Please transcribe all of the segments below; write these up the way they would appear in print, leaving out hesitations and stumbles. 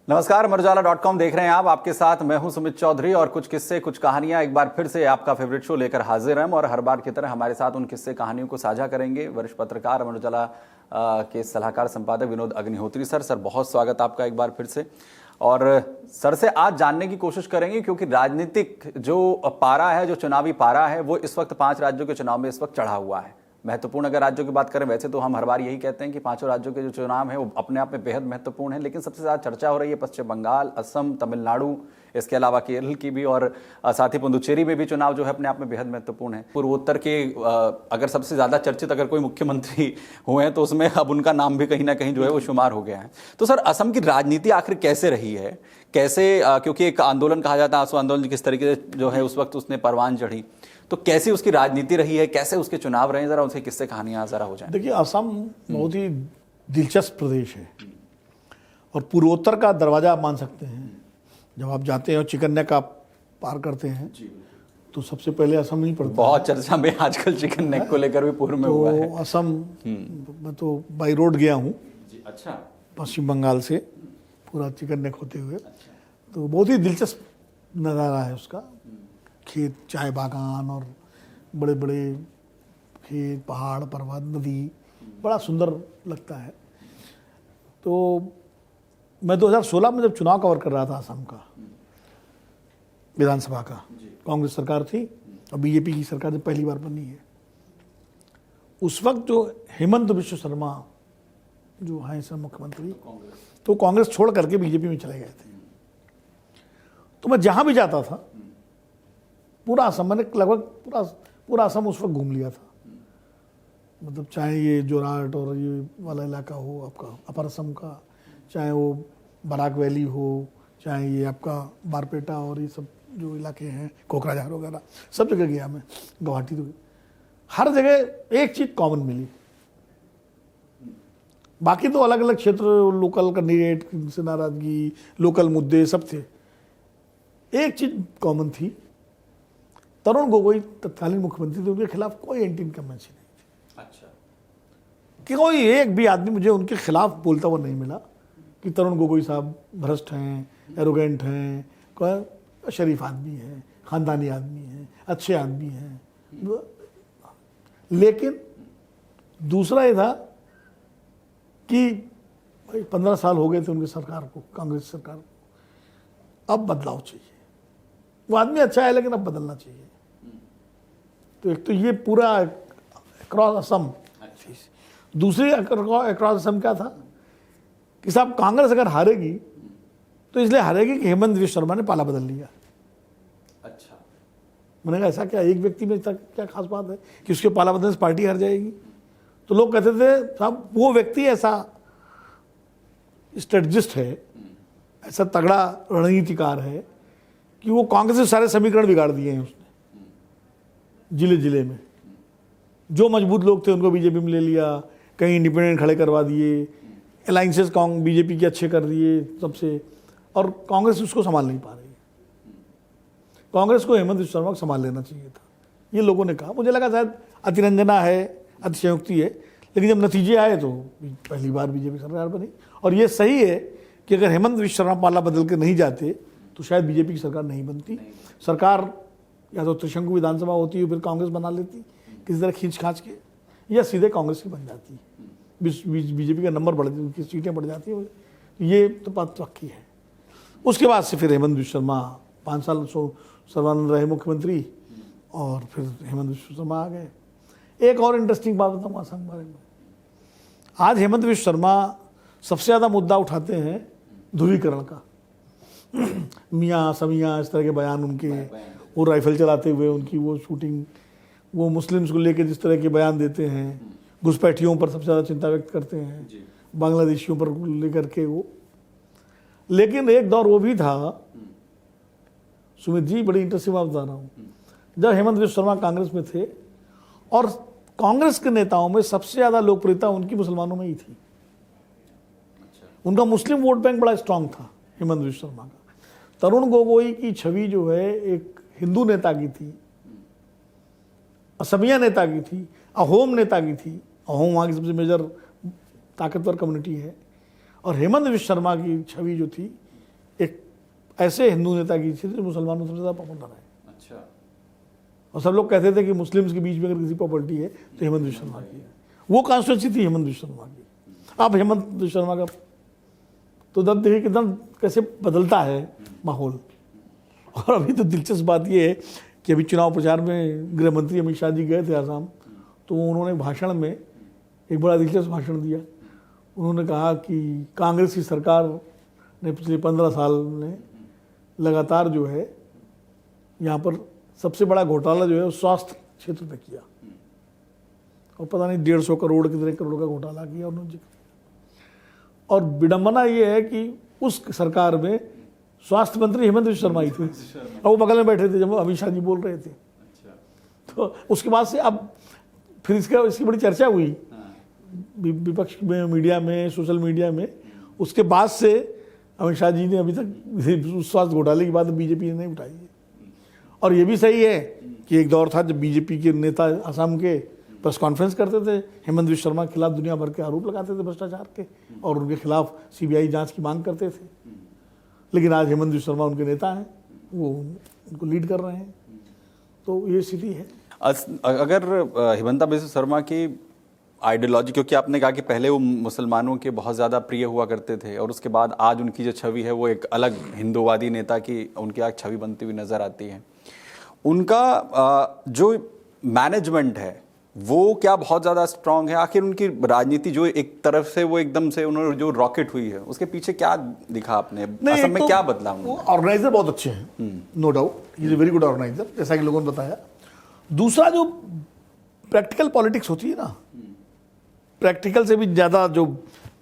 नमस्कार, अमरउजाला.com देख रहे हैं आप। आपके साथ मैं हूं सुमित चौधरी और कुछ किस्से कुछ कहानियां एक बार फिर से आपका फेवरेट शो लेकर हाजिर हैं। और हर बार की तरह हमारे साथ उन किस्से कहानियों को साझा करेंगे वरिष्ठ पत्रकार अमर उजाला के सलाहकार संपादक विनोद अग्निहोत्री सर। सर, बहुत स्वागत आपका एक बार फिर से। और सर से आज जानने की कोशिश करेंगे क्योंकि राजनीतिक जो पारा है, जो चुनावी पारा है, वो इस वक्त 5 राज्यों के चुनाव में इस वक्त चढ़ा हुआ है। महत्वपूर्ण अगर राज्यों की बात करें, वैसे तो हम हर बार यही कहते हैं कि 5 राज्यों के जो चुनाव है वो अपने आप में बेहद महत्वपूर्ण है, लेकिन सबसे ज्यादा चर्चा हो रही है पश्चिम बंगाल, असम, तमिलनाडु, इसके अलावा केरल की भी, और साथ ही पुदुचेरी में भी चुनाव जो है अपने आप में बेहद महत्वपूर्ण है। पूर्वोत्तर के अगर सबसे ज्यादा चर्चित अगर कोई मुख्यमंत्री हुए हैं तो उसमें अब उनका नाम भी कहीं ना कहीं जो है वो शुमार हो गया है। तो सर, असम की राजनीति आखिर कैसे रही है, कैसे, क्योंकि एक आंदोलन कहा जाता है, आंसू आंदोलन किस तरीके से जो है उस वक्त उसने परवान चढ़ी, तो कैसी उसकी राजनीति रही है, कैसे उसके चुनाव रहे, जरा उनसे किस्से कहानियां जरा हो जाए। देखिए, असम बहुत ही दिलचस्प प्रदेश है और पूर्वोत्तर का दरवाजा आप मान सकते हैं। जब आप जाते हैं और चिकन नेक आप पार करते हैं तो सबसे पहले असम नहीं पड़ता। बहुत चर्चा में आजकल चिकन नेक को लेकर भी पूर्व में हुआ है। असम मैं तो बाई रोड गया हूँ। अच्छा। पश्चिम बंगाल से पूरा चिकन नेक होते हुए। तो बहुत ही दिलचस्प नज़ारा है उसका। खेत, चाय बागान और बड़े बड़े खेत, पहाड़, पर्वत, नदी, बड़ा सुंदर लगता है। तो मैं 2016 में जब चुनाव कवर कर रहा था असम का, विधानसभा का, कांग्रेस सरकार थी और बीजेपी की सरकार जब पहली बार बनी है, उस वक्त जो हेमंत बिश्व शर्मा जो हैं सर मुख्यमंत्री, तो कांग्रेस छोड़ करके बीजेपी में चले गए थे। तो मैं जहां भी जाता था पूरा असम, मैंने लगभग पूरा असम उस वक्त घूम लिया था। मतलब चाहे ये जोरहाट और ये वाला इलाका हो आपका अपर असम का, चाहे वो बराक वैली हो, चाहे ये आपका बारपेटा और ये सब जो इलाके हैं, कोकराझार वगैरह, सब जगह गया मैं, गुवाहाटी, तो हर जगह एक चीज़ कॉमन मिली। बाकी तो अलग अलग क्षेत्र, लोकल कैंडिडेट से नाराजगी, लोकल मुद्दे सब थे। एक चीज़ कॉमन थी, तरुण गोगोई तत्कालीन मुख्यमंत्री थे, उनके खिलाफ कोई एंटी इनकम्बेंसी नहीं थी। अच्छा। कि कोई एक भी आदमी मुझे उनके खिलाफ बोलता हुआ नहीं मिला कि तरुण गोगोई साहब भ्रष्ट हैं, एरोगेंट हैं, कोई शरीफ आदमी है, खानदानी आदमी है, अच्छे आदमी हैं। लेकिन दूसरा ये था कि भाई 15 साल हो गए थे उनकी सरकार को, कांग्रेस सरकार को, अब बदलाव चाहिए। वो आदमी अच्छा है लेकिन अब बदलना चाहिए। तो एक तो ये पूरा अक्रॉस असम। दूसरी अक्रॉस असम क्या था कि साहब कांग्रेस अगर हारेगी तो इसलिए हारेगी कि हेमंत बिश्व शर्मा ने पाला बदल लिया। अच्छा। मैंने कहा ऐसा क्या, एक व्यक्ति में तक क्या खास बात है कि उसके पाला बदलने से पार्टी हार जाएगी? तो लोग कहते थे साहब वो व्यक्ति ऐसा स्ट्रेटजिस्ट है, ऐसा तगड़ा रणनीतिकार है कि वो कांग्रेस के सारे समीकरण बिगाड़ दिए हैं उसने। जिले जिले में जो मजबूत लोग थे उनको बीजेपी में ले लिया, कहीं इंडिपेंडेंट खड़े करवा दिए, अलाइंसेस बीजेपी के अच्छे कर दिए सबसे, और कांग्रेस उसको संभाल नहीं पा रही है। कांग्रेस को हेमंत बिश्व शर्मा को संभाल लेना चाहिए था, ये लोगों ने कहा। मुझे लगा शायद अतिरंजना है, अतिशयोक्ति है, लेकिन जब नतीजे आए तो पहली बार बीजेपी सरकार बनी। और ये सही है कि अगर हेमंत बिश्व शर्मा पाला बदल के नहीं जाते तो शायद बीजेपी की सरकार नहीं बनती। सरकार या तो त्रिशंकु विधानसभा होती है, फिर कांग्रेस बना लेती किसी तरह खींच खांच के, या सीधे कांग्रेस की बन जाती, बीजेपी का नंबर बढ़, उनकी सीटें बढ़ जाती है। ये तो बात पक्की है। उसके बाद से फिर हेमंत बिश्व शर्मा 5 साल सर्वानंद रहे मुख्यमंत्री और फिर हेमंत बिश्व शर्मा आ गए। एक और इंटरेस्टिंग बात बताऊँ असम के बारे में। आज हेमंत बिश्व शर्मा सबसे ज़्यादा मुद्दा उठाते हैं ध्रुवीकरण का। मियाँ समियाँ इस तरह के बयान उनके, वो राइफल चलाते हुए उनकी वो शूटिंग, वो मुस्लिम्स को लेकर जिस तरह के बयान देते हैं, घुसपैठियों पर सबसे ज़्यादा चिंता व्यक्त करते हैं, बांग्लादेशियों पर लेकर के वो। लेकिन एक दौर वो भी था सुमित जी, बड़ी इंटरेस्टिंग बात बता रहा हूँ, जब हेमंत बिश्व शर्मा कांग्रेस में थे और कांग्रेस के नेताओं में सबसे ज़्यादा लोकप्रियता उनकी मुसलमानों में ही थी। उनका मुस्लिम वोट बैंक बड़ा स्ट्रांग था हेमंत बिश्व शर्मा का। तरुण गोगोई की छवि जो है एक हिंदू नेता की थी, असमिया नेता की थी, अहोम नेता की थी। अहोम वहाँ की सबसे मेजर ताकतवर कम्युनिटी है। और हेमंत बिश्व शर्मा की छवि जो थी एक ऐसे हिंदू नेता की इच्छा थी जो मुसलमानों से ज़्यादा पॉपुलर है। अच्छा। और सब लोग कहते थे कि मुस्लिम्स के बीच में अगर किसी प्रॉपर्टी है तो हेमंत बिश्व शर्मा की है। वो कॉन्स्टिट्यूंसी थी हेमंत बिश्व शर्मा की। अब हेमंत बिश्व शर्मा का तो तब देखिए कितना कैसे बदलता है माहौल। और अभी तो दिलचस्प बात ये है कि अभी चुनाव प्रचार में गृह मंत्री अमित शाह जी गए थे आसाम, तो उन्होंने भाषण में एक बड़ा दिलचस्प भाषण दिया। उन्होंने कहा कि कांग्रेस की सरकार ने पिछले 15 साल में लगातार जो है यहाँ पर सबसे बड़ा घोटाला जो है वो स्वास्थ्य क्षेत्र में किया, और पता नहीं 150 करोड़ कितने करोड़ का घोटाला किया उन्होंने जिक्र किया। और विडंबना ये है कि उस सरकार में स्वास्थ्य मंत्री हेमंत बिश्व शर्मा ही थे, और वो बगल में बैठे थे जब अमित शाह जी बोल रहे थे। तो उसके बाद से अब फिर इसकी बड़ी चर्चा हुई विपक्ष में, मीडिया में, सोशल मीडिया में। उसके बाद से अमित शाह जी ने अभी तक स्वास्थ्य घोटाले की बात बीजेपी ने नहीं उठाई है। और ये भी सही है कि एक दौर था जब बीजेपी के नेता असम के प्रेस कॉन्फ्रेंस करते थे, हेमंत बिश्व शर्मा के खिलाफ दुनिया भर के आरोप लगाते थे भ्रष्टाचार के, और उनके खिलाफ सीबीआई जांच की मांग करते थे। लेकिन आज हेमंत बिश्व शर्मा उनके नेता हैं, वो उनको लीड कर रहे हैं। तो ये स्थिति है। अगर हेमंत बिश्व शर्मा की आइडियोलॉजी, क्योंकि आपने कहा कि पहले वो मुसलमानों के बहुत ज़्यादा प्रिय हुआ करते थे और उसके बाद आज उनकी जो छवि है वो एक अलग हिंदूवादी नेता की उनकी आज छवि बनती हुई नज़र आती है। उनका जो मैनेजमेंट है वो क्या बहुत ज़्यादा स्ट्रांग है? आखिर उनकी राजनीति जो एक तरफ से वो एकदम से उन्होंने जो रॉकेट हुई है उसके पीछे क्या दिखा आपने? असम में क्या बदला? ऑर्गेनाइजर बहुत अच्छे हैं, no doubt, is a very good organiser, जैसा कि लोगों ने बताया। दूसरा जो प्रैक्टिकल पॉलिटिक्स होती है ना, प्रैक्टिकल से भी ज़्यादा जो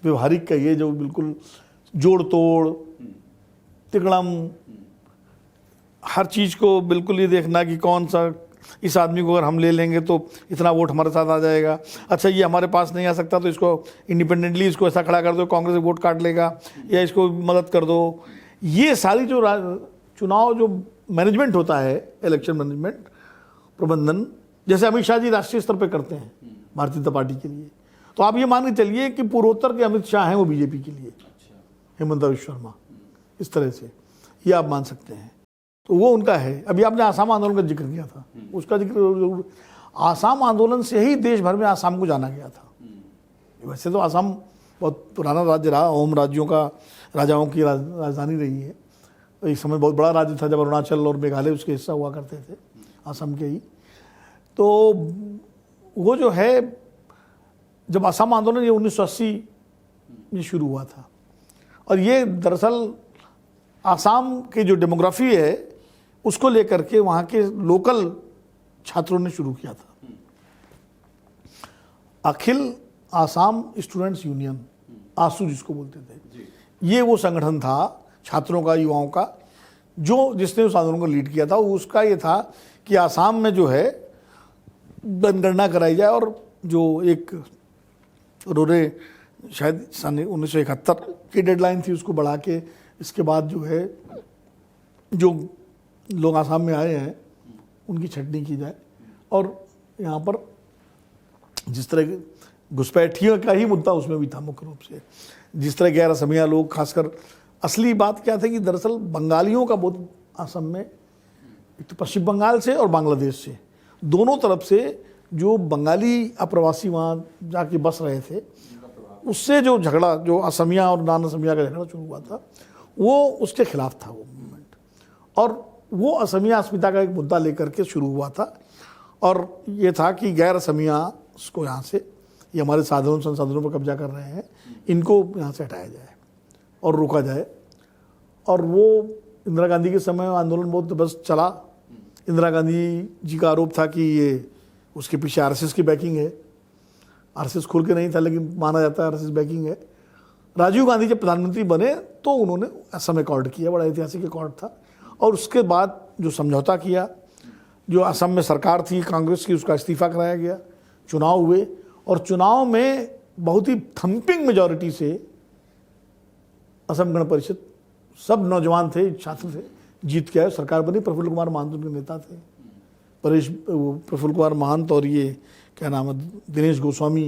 व्यवहारिक का ये जो बिल्कुल जोड़ तोड़ तिकड़म, हर चीज़ को बिल्कुल ये देखना कि कौन सा इस आदमी को अगर हम ले लेंगे तो इतना वोट हमारे साथ आ जाएगा, अच्छा ये हमारे पास नहीं आ सकता तो इसको इंडिपेंडेंटली इसको ऐसा खड़ा कर दो, कांग्रेस वोट काट लेगा, या इसको मदद कर दो। ये सारी जो चुनाव जो मैनेजमेंट होता है, इलेक्शन मैनेजमेंट प्रबंधन, जैसे अमित शाह जी राष्ट्रीय स्तर पर करते हैं भारतीय जनता पार्टी के लिए, तो आप ये मान के चलिए कि पूर्वोत्तर के अमित शाह हैं वो बीजेपी के लिए, हेमंत बिश्व शर्मा, इस तरह से ये आप मान सकते हैं। तो वो उनका है। अभी आपने आसाम आंदोलन का जिक्र किया था, उसका जिक्र जरूर। आसाम आंदोलन से ही देश भर में आसाम को जाना गया था। वैसे तो आसाम बहुत पुराना राज्य रहा, ओम राज्यों का, राजाओं की राजधानी रही है। एक समय बहुत बड़ा राज्य था जब अरुणाचल और मेघालय उसके हिस्सा हुआ करते थे, आसाम के ही। तो वो जो है, जब आसाम आंदोलन ये 1980 में शुरू हुआ था, और ये दरअसल आसाम की जो डेमोग्राफी है उसको लेकर के वहाँ के लोकल छात्रों ने शुरू किया था। अखिल आसाम स्टूडेंट्स यूनियन, आसू जिसको बोलते थे, ये वो संगठन था छात्रों का, युवाओं का, जो जिसने उस आंदोलन को लीड किया था। उसका ये था कि आसाम में जो है जनगणना कराई जाए, और जो एक उन्होंने शायद सन 1971 की डेडलाइन थी उसको बढ़ा के इसके बाद जो है जो लोग आसाम में आए हैं उनकी छटनी की जाए। और यहाँ पर जिस तरह घुसपैठियों का ही मुद्दा उसमें भी था मुख्य रूप से, जिस तरह गैर असमिया लोग, खासकर असली बात क्या थी कि दरअसल बंगालियों का बहुत असम में, एक तो पश्चिम बंगाल से और बांग्लादेश से, दोनों तरफ से जो बंगाली अप्रवासी वहाँ जाके बस रहे थे, उससे जो झगड़ा, जो असमिया और नान असमिया का झगड़ा शुरू हुआ था, वो उसके खिलाफ था वो मूवमेंट। और वो असमिया अस्मिता का एक मुद्दा लेकर के शुरू हुआ था, और ये था कि गैर असमिया को यहाँ से, ये हमारे साधनों संसाधनों पर कब्जा कर रहे हैं, इनको यहाँ से हटाया जाए और रोका जाए। और वो इंदिरा गांधी के समय आंदोलन बहुत बस चला। इंदिरा गांधी जी का आरोप था कि ये उसके पीछे आरएसएस की बैकिंग है। आरएसएस खुल के नहीं था, लेकिन माना जाता है आरएसएस बैकिंग है। राजीव गांधी जब प्रधानमंत्री बने तो उन्होंने असम अकॉर्ड किया, बड़ा ऐतिहासिक अकॉर्ड था। और उसके बाद जो समझौता किया, जो असम में सरकार थी कांग्रेस की, उसका इस्तीफा कराया गया, चुनाव हुए, और चुनाव में बहुत ही थम्पिंग मेजॉरिटी से असम गण परिषद, सब नौजवान थे, छात्र थे, जीत के आए, सरकार बनी। प्रफुल्ल कुमार महंत उनके नेता थे, प्रफुल्ल कुमार महंत और ये क्या नाम है, दिनेश गोस्वामी,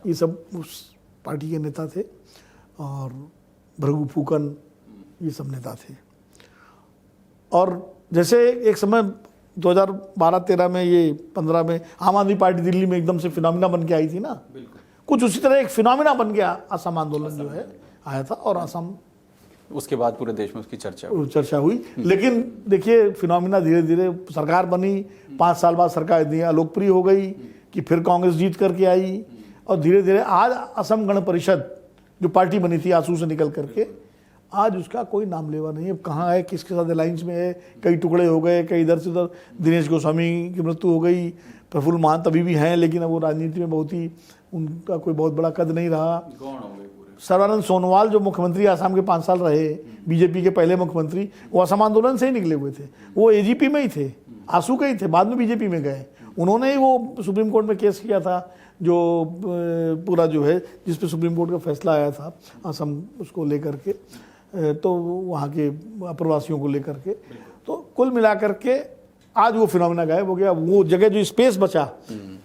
ये सब उस पार्टी के नेता थे। और भृगु फूकन, ये सब नेता थे। और जैसे एक समय 2012-13 में, ये 15 में आम आदमी पार्टी दिल्ली में एकदम से फिनोमिना बन के आई थी ना, कुछ उसी तरह एक फिनोमिना बन गया असम आंदोलन जो है आया था, और असम उसके बाद पूरे देश में उसकी चर्चा हुई। लेकिन देखिए फिनोमिना धीरे धीरे, सरकार बनी, 5 साल बाद सरकार इतनी अलोकप्रिय हो गई कि फिर कांग्रेस जीत करके आई, और धीरे धीरे आज असम गण परिषद जो पार्टी बनी थी आसू से निकल करके, आज उसका कोई नाम लेवा नहीं है। कहाँ है, किसके साथ अलायंस में है, कई टुकड़े हो गए, कई इधर से उधर। दिनेश गोस्वामी की मृत्यु हो गई, प्रफुल्ल महंत अभी भी हैं, लेकिन अब वो राजनीति में बहुत ही, उनका कोई बहुत बड़ा कद नहीं रहा। सर्बानंद सोनोवाल जो मुख्यमंत्री आसाम के 5 साल रहे, बीजेपी के पहले मुख्यमंत्री, वो असम आंदोलन से ही निकले हुए थे। वो एजीपी में ही थे, आसू के ही थे, बाद में बीजेपी में गए। उन्होंने ही वो सुप्रीम कोर्ट में केस किया था, जो पूरा जो है, जिस पे सुप्रीम कोर्ट का फैसला आया था असम उसको लेकर के, तो वहाँ के अप्रवासियों को लेकर के। तो कुल मिलाकर के आज वो फिनोमिना गायब हो गया। वो जगह जो स्पेस बचा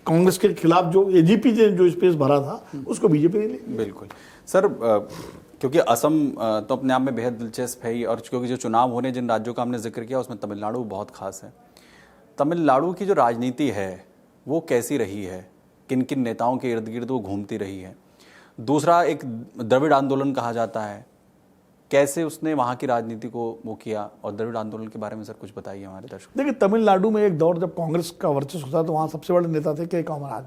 कांग्रेस के खिलाफ, जो एजीपी ने जो स्पेस भरा था, उसको बीजेपी ने ले। बिल्कुल सर, क्योंकि असम तो अपने आप में बेहद दिलचस्प है ही, और क्योंकि जो चुनाव होने जिन राज्यों का हमने जिक्र किया उसमें तमिलनाडु बहुत खास है। तमिलनाडु की जो राजनीति है वो कैसी रही है, किन किन नेताओं के इर्द गिर्द वो घूमती रही है? दूसरा, एक द्रविड़ आंदोलन कहा जाता है, कैसे उसने वहाँ की राजनीति को वो किया, और द्रविड़ आंदोलन के बारे में सर कुछ बताइए हमारे दर्शकों। देखिए तमिलनाडु में एक दौर जब कांग्रेस का वर्चस्व था, तो वहाँ सबसे बड़े नेता थे के कामराज।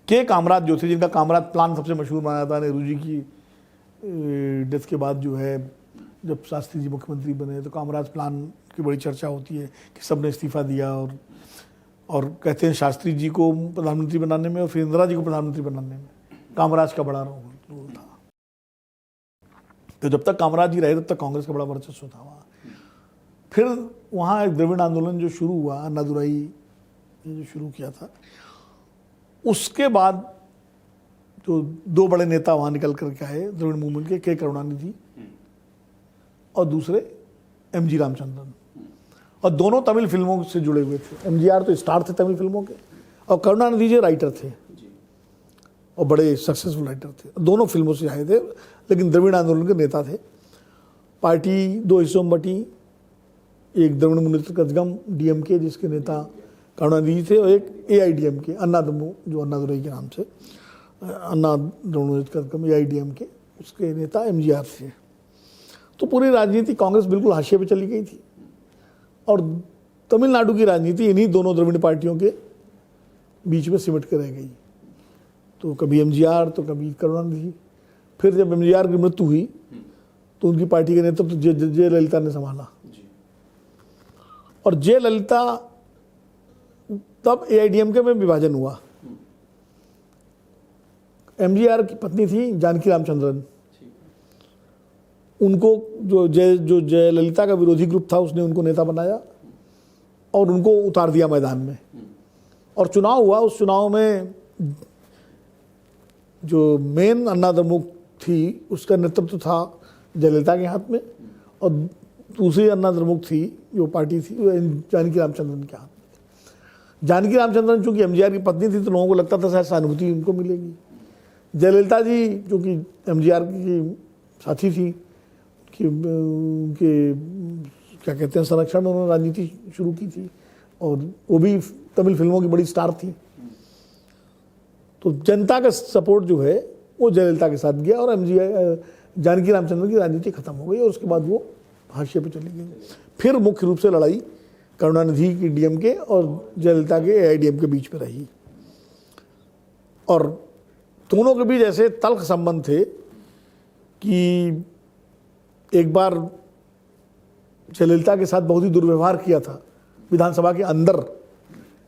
के कामराज जो थे, जिनका कामराज प्लान सबसे मशहूर माना जाता है, नेहरू जी की डेथ के बाद जो है, जब शास्त्री जी मुख्यमंत्री बने, तो कामराज प्लान की बड़ी चर्चा होती है कि सबने इस्तीफा दिया, और कहते हैं शास्त्री जी को प्रधानमंत्री बनाने में और फिर इंदिरा जी को प्रधानमंत्री बनाने में कामराज का बड़ा रोल था। तो जब तक कामराज जी रहे तब तक कांग्रेस का बड़ा वर्चस्व था वहाँ। फिर वहाँ एक द्रविड़ आंदोलन जो शुरू हुआ, अन्नादुराई ने जो शुरू किया था, उसके बाद जो 2 बड़े नेता वहाँ निकल करके आए द्रविड़ मूवमेंट के करुणानिधि और दूसरे एमजी रामचंद्रन, और दोनों तमिल फिल्मों से जुड़े हुए थे। एमजीआर तो स्टार थे तमिल फिल्मों के, और करुणानिधि जी राइटर थे और बड़े सक्सेसफुल राइटर थे। दोनों फिल्मों से आए थे, लेकिन द्रविड़ आंदोलन के नेता थे। पार्टी 2 हिस्सों में बटी, एक द्रविड़ मुनेत्र कजगम डीएमके जिसके नेता करुणानिधि थे, और एक एआईडीएमके अन्नादम्मू जो अन्नादुराई के नाम से, अन्ना द्रविड़ मुनेत्र कजगम एआईडीएमके, उसके नेता एमजीआर थे। तो पूरी राजनीति कांग्रेस बिल्कुल हाशिए पे चली गई थी, और तमिलनाडु की राजनीति इन्हीं दोनों द्रविड़ पार्टियों के बीच में सिमट कर रह गई। तो कभी एमजीआर तो कभी करुणानिधि। फिर जब एमजीआर की मृत्यु हुई तो उनकी पार्टी के नेतृत्व जयललिता ने संभाला, और जयललिता, तब एआईडीएमके में विभाजन हुआ। एमजीआर की पत्नी थी जानकी रामचंद्रन, उनको जो जयललिता का विरोधी ग्रुप था उसने उनको नेता बनाया और उनको उतार दिया मैदान में, और चुनाव हुआ। उस चुनाव में जो मेन अन्नाद्रमुक थी उसका नेतृत्व था जयललिता के हाथ में, और दूसरी अन्नाद्रमुक थी जो पार्टी थी जानकी रामचंद्रन के हाथ में। जानकी रामचंद्रन चूंकि एमजीआर की पत्नी थी तो लोगों को लगता था शायद सहानुभूति उनको मिलेगी। जयललिता जी चूँकि एमजीआर की साथी थी, उनके क्या कहते हैं संरक्षण में उन्होंने राजनीति शुरू की थी, और वो भी तमिल फिल्मों की बड़ी स्टार थी। तो जनता का सपोर्ट जो है वो जयललिता के साथ गया, और जानकी रामचंद्रन की राजनीति खत्म हो गई, और उसके बाद वो हाशिए पे चली गई। फिर मुख्य रूप से लड़ाई करुणानिधि की डीएमके और जयललिता के एआईडीएमके के बीच में रही, और दोनों के बीच ऐसे तल्ख संबंध थे कि एक बार जयललिता के साथ बहुत ही दुर्व्यवहार किया था विधानसभा के अंदर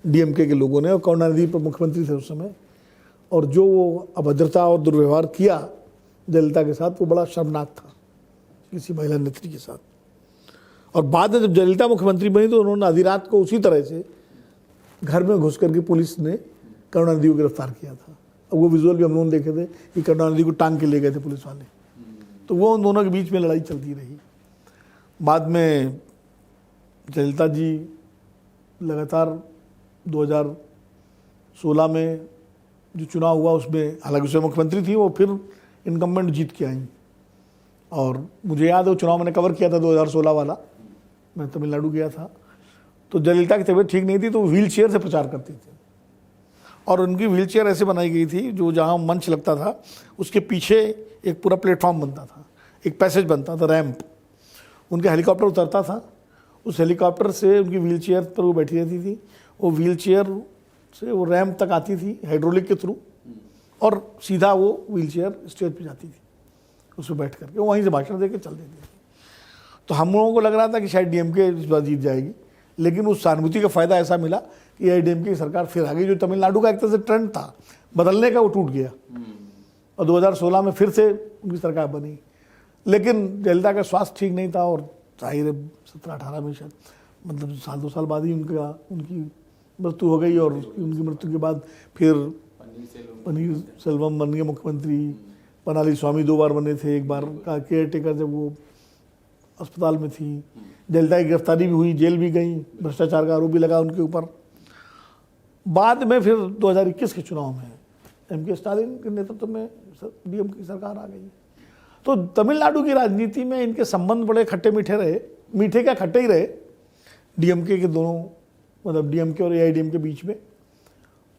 डीएमके के लोगों ने, और करुणानिधि पर मुख्यमंत्री थे उस समय, और जो वो अभद्रता और दुर्व्यवहार किया जयललिता के साथ वो बड़ा शर्मनाक था किसी महिला नेत्री के साथ। और बाद में जब जयललिता मुख्यमंत्री बनी तो उन्होंने आधी रात को उसी तरह से घर में घुस करके पुलिस ने करुणानिधि को गिरफ्तार किया था। अब वो विजुअल भी हम लोगों ने देखे थे कि करुणानिधि को टांग के ले गए थे पुलिस वाले। तो वो उन दोनों के बीच में लड़ाई चलती रही। बाद में जयललिता जी लगातार 2016 में जो चुनाव हुआ उसमें, हालांकि उसमें मुख्यमंत्री थी, वो फिर इनकम्बेंट जीत के आई, और मुझे याद है वो चुनाव मैंने कवर किया था 2016 वाला, मैं तमिलनाडु गया था। तो जयललिता की तबीयत ठीक नहीं थी तो वो व्हील चेयर से प्रचार करती थी, और उनकी व्हील चेयर ऐसे बनाई गई थी जो जहाँ मंच लगता था उसके पीछे एक पूरा प्लेटफॉर्म बनता था, एक पैसेज बनता था, रैंप। उनके हेलीकॉप्टर उतरता था, उस हेलीकॉप्टर से उनकी व्हील चेयर पर वो बैठी रहती थी, वो व्हील चेयर से वो रैंप तक आती थी हाइड्रोलिक के थ्रू, और सीधा वो व्हील चेयर स्टेज पे जाती थी, उसमें बैठ करके वो वहीं से भाषण दे के चल देती थी। तो हम लोगों को लग रहा था कि शायद डीएमके इस बार जीत जाएगी, लेकिन उस सहानुभूति का फायदा ऐसा मिला कि एआईडीएमके की सरकार फिर आ गई। जो तमिलनाडु का एक तरह से ट्रेंड था बदलने का, वो टूट गया, और 2016 में फिर से उनकी सरकार बनी। लेकिन जयललिता का स्वास्थ्य ठीक नहीं था, और जाहिर 17-18 में शायद मतलब साल 2 साल बाद ही उनकी मृत्यु हो गई, और उनकी मृत्यु के बाद फिर पनीर सेल्वम बन गए मुख्यमंत्री, पनाली स्वामी 2 बार बने थे, एक बार का केयर टेकर जब वो अस्पताल में थी। जयललिता की गिरफ्तारी भी हुई, जेल भी गई, भ्रष्टाचार का आरोप भी लगा उनके ऊपर। बाद में फिर 2021 के चुनाव में एमके स्टालिन के नेतृत्व में डीएमके की सरकार आ गई। तो तमिलनाडु की राजनीति में इनके संबंध बड़े खट्टे मीठे रहे, मीठे क्या खट्टे ही रहे, डीएमके के दोनों, मतलब डीएमके और एआईडीएमके के बीच में।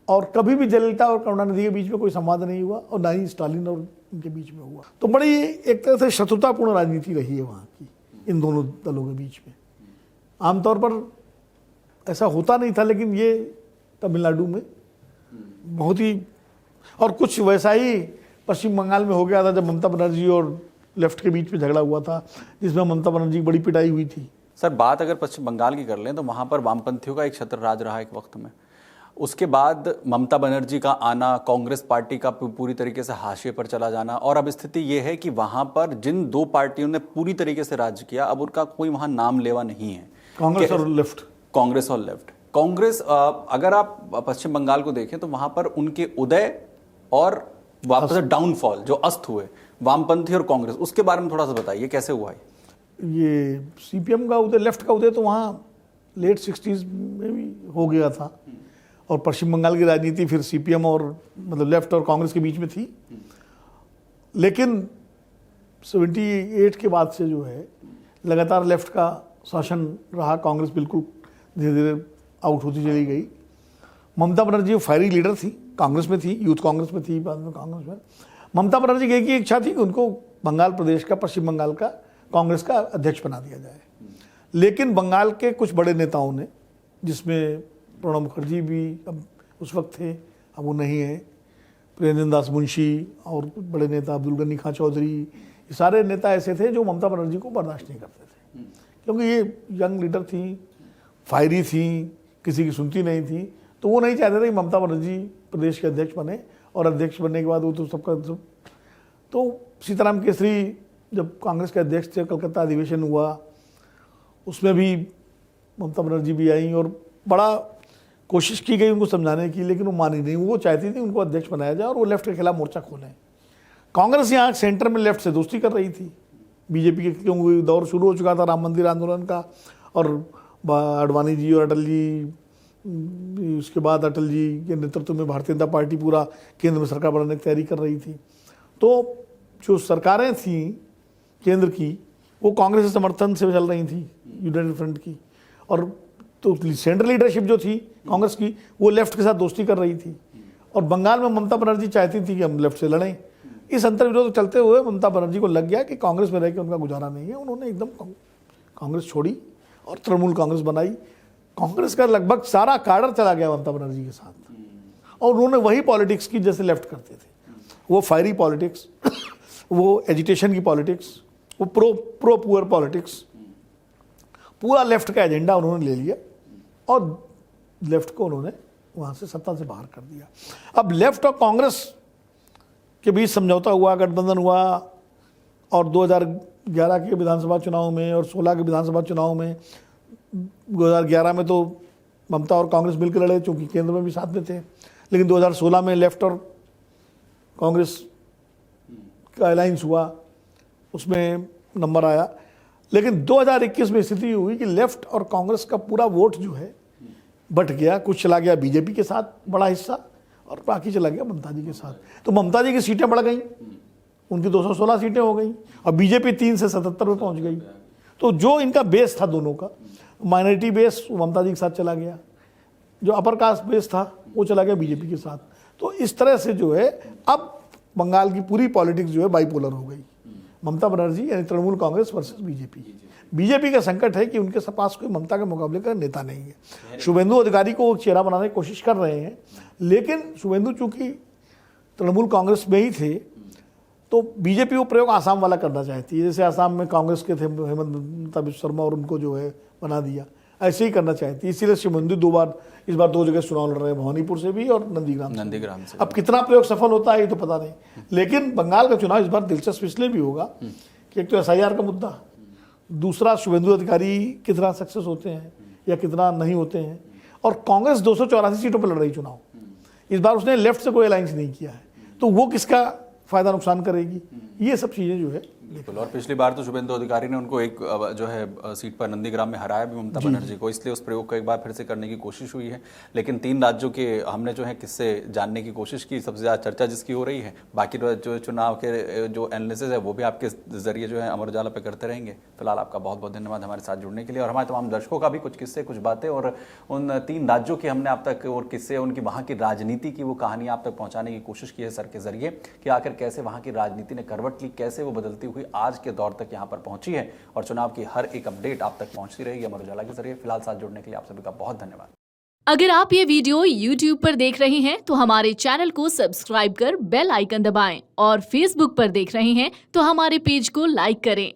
और कभी भी जयललिता और करुणानिधि के बीच में कोई संवाद नहीं हुआ, और ना ही स्टालिन और इनके बीच में हुआ। तो बड़ी एक तरह से शत्रुतापूर्ण राजनीति रही है वहाँ की, इन दोनों दलों के बीच में। आमतौर पर ऐसा होता नहीं था, लेकिन ये तमिलनाडु में बहुत ही, और कुछ वैसा ही पश्चिम बंगाल में हो गया था जब ममता बनर्जी और लेफ्ट के बीच में झगड़ा हुआ था, जिसमें ममता बनर्जी की बड़ी पिटाई हुई थी। सर, बात अगर पश्चिम बंगाल की कर लें तो वहाँ पर वामपंथियों का एक छत्र राज रहा एक वक्त में। उसके बाद ममता बनर्जी का आना, कांग्रेस पार्टी का पूरी तरीके से हाशिए पर चला जाना, और अब स्थिति ये है कि वहाँ पर जिन 2 पार्टियों ने पूरी तरीके से राज्य किया, अब उनका कोई वहाँ नाम लेवा नहीं है। कांग्रेस और लेफ्ट। कांग्रेस और लेफ्ट। कांग्रेस, अगर आप पश्चिम बंगाल को देखें तो वहाँ पर उनके उदय और वापस डाउनफॉल, जो अस्त हुए वामपंथी और कांग्रेस, उसके बारे में थोड़ा सा बताइए, कैसे हुआ है ये सीपीएम का उदय, लेफ्ट का उदय तो वहाँ लेट 60s में भी हो गया था, और पश्चिम बंगाल की राजनीति फिर सीपीएम और मतलब लेफ्ट और कांग्रेस के बीच में थी। लेकिन 78 के बाद से जो है लगातार लेफ्ट का शासन रहा, कांग्रेस बिल्कुल धीरे धीरे आउट होती चली गई। ममता बनर्जी फायरी लीडर थी, कांग्रेस में थी, यूथ कांग्रेस में थी, बाद में कांग्रेस में। ममता बनर्जी की एक ही इच्छा थी कि उनको बंगाल प्रदेश का, पश्चिम बंगाल का कांग्रेस का अध्यक्ष बना दिया जाए। लेकिन बंगाल के कुछ बड़े नेताओं ने, जिसमें प्रणब मुखर्जी भी अब उस वक्त थे, अब वो नहीं है, प्रियंजन दास मुंशी और कुछ बड़े नेता, अब्दुल गनी खां चौधरी, ये सारे नेता ऐसे थे जो ममता बनर्जी को बर्दाश्त नहीं करते थे, क्योंकि ये यंग लीडर थी, फायरी थी, किसी की सुनती नहीं थी। तो वो नहीं चाहते थे कि ममता बनर्जी प्रदेश के अध्यक्ष बने, और अध्यक्ष बनने के बाद वो तो सबका तो सीताराम केसरी जब कांग्रेस के अध्यक्ष थे, कलकत्ता अधिवेशन हुआ, उसमें भी ममता बनर्जी भी आई, और बड़ा कोशिश की गई उनको समझाने की, लेकिन वो मानी नहीं। वो चाहती थी उनको अध्यक्ष बनाया जाए और वो लेफ्ट के खिलाफ मोर्चा खोलें। कांग्रेस यहाँ सेंटर में लेफ्ट से दोस्ती कर रही थी बीजेपी के, क्योंकि दौर शुरू हो चुका था राम मंदिर आंदोलन का, और अडवाणी जी और अटल जी, उसके बाद अटल जी के नेतृत्व में भारतीय जनता पार्टी पूरा केंद्र में सरकार बनाने की तैयारी कर रही थी। तो जो सरकारें थीं केंद्र की, वो कांग्रेस के समर्थन से चल रही थी, यूनाइटेड फ्रंट की, और तो सेंट्रल लीडरशिप जो थी कांग्रेस की, वो लेफ्ट के साथ दोस्ती कर रही थी। और बंगाल में ममता बनर्जी चाहती थी कि हम लेफ्ट से लड़ें। इस अंतर्विरोध चलते हुए ममता बनर्जी को लग गया कि कांग्रेस में रह के उनका गुजारा नहीं है। उन्होंने एकदम कांग्रेस छोड़ी और तृणमूल कांग्रेस बनाई। कांग्रेस का लगभग सारा काडर चला गया ममता बनर्जी के साथ, और उन्होंने वही पॉलिटिक्स की जैसे लेफ्ट करते थे, वो फायरी पॉलिटिक्स, वो एजिटेशन की पॉलिटिक्स, वो प्रो पुअर पॉलिटिक्स, पूरा लेफ्ट का एजेंडा उन्होंने ले लिया, और लेफ्ट को उन्होंने वहाँ से सत्ता से बाहर कर दिया। अब लेफ्ट और कांग्रेस के बीच समझौता हुआ, गठबंधन हुआ, और 2011 के विधानसभा चुनाव में और 16 के विधानसभा चुनाव में, 2011 में तो ममता और कांग्रेस मिलकर लड़े, चूँकि केंद्र में भी साथ में थे, लेकिन 2016 में लेफ्ट और कांग्रेस का अलायंस हुआ, उसमें नंबर आया। लेकिन 2021 में स्थिति हुई कि लेफ्ट और कांग्रेस का पूरा वोट जो है बट गया, कुछ चला गया बीजेपी के साथ बड़ा हिस्सा, और बाकी चला गया ममता जी के साथ। तो ममता जी की सीटें बढ़ गई उनकी 216 सीटें हो गई और बीजेपी 3 से 77 पे पहुंच गई। तो जो इनका बेस था दोनों का, माइनॉरिटी बेस ममता जी के साथ चला गया, जो अपर कास्ट बेस था वो चला गया बीजेपी के साथ। तो इस तरह से जो है अब बंगाल की पूरी पॉलिटिक्स जो है बाइपोलर हो गई, ममता बनर्जी यानी Trinamool Congress versus BJP. BJP का संकट है कि उनके पास कोई ममता के मुकाबले का नेता नहीं है। शुभेंदु अधिकारी को चेहरा बनाने की कोशिश कर रहे हैं, लेकिन शुभेंदु चूंकि तृणमूल कांग्रेस में ही थे तो बीजेपी वो प्रयोग आसाम वाला करना चाहती है, जैसे आसाम में कांग्रेस के थे हेमंत बिस्वा शर्मा और उनको जो है बना दिया, ऐसे ही करना चाहती है। इसीलिए शुभेंदु इस बार दो जगह चुनाव लड़ रहे हैं, भवानीपुर से भी और नंदीग्राम से। अब कितना प्रयोग सफल होता है ये तो पता नहीं, लेकिन बंगाल का चुनाव इस बार दिलचस्प इसलिए भी होगा कि एक तो SIR का मुद्दा, दूसरा शुभेंदु अधिकारी कितना सक्सेस होते हैं या कितना नहीं होते हैं, और कांग्रेस 284 सीटों पर लड़ रही चुनाव। इस बार उसने लेफ्ट से कोई अलायंस नहीं किया है, तो वो किसका फायदा नुकसान करेगी, ये सब चीजें जो है। बिल्कुल, और पिछली बार तो शुभेंदु अधिकारी ने उनको एक जो है सीट पर नंदीग्राम में हराया भी ममता बनर्जी को, इसलिए उस प्रयोग को एक बार फिर से करने की कोशिश हुई है। लेकिन 3 राज्यों के हमने जो है किस्से जानने की कोशिश की, सबसे ज़्यादा चर्चा जिसकी हो रही है। बाकी जो चुनाव के जो एनालिसिस है वो भी आपके जरिए जो है अमर उजाला पे करते रहेंगे। फिलहाल आपका बहुत बहुत धन्यवाद हमारे साथ जुड़ने के लिए, और हमारे तमाम दर्शकों का भी कुछ किस्से कुछ बातें और उन 3 राज्यों के हमने आप तक और किस्से, उनकी वहाँ की राजनीति की वो कहानियाँ आप तक पहुँचाने की कोशिश की है सर के जरिए, कि आखिर कैसे वहाँ की राजनीति ने करवट ली, कैसे वो बदलती हुई आज के दौर तक यहाँ पर पहुंची है, और चुनाव की हर एक अपडेट आप तक पहुंचती रहेगी अमर उजाला के जरिए। फिलहाल साथ जुड़ने के लिए आप सभी का बहुत धन्यवाद। अगर आप ये वीडियो YouTube पर देख रहे हैं तो हमारे चैनल को सब्सक्राइब कर बेल आइकन दबाएं, और Facebook पर देख रहे हैं तो हमारे पेज को लाइक करें।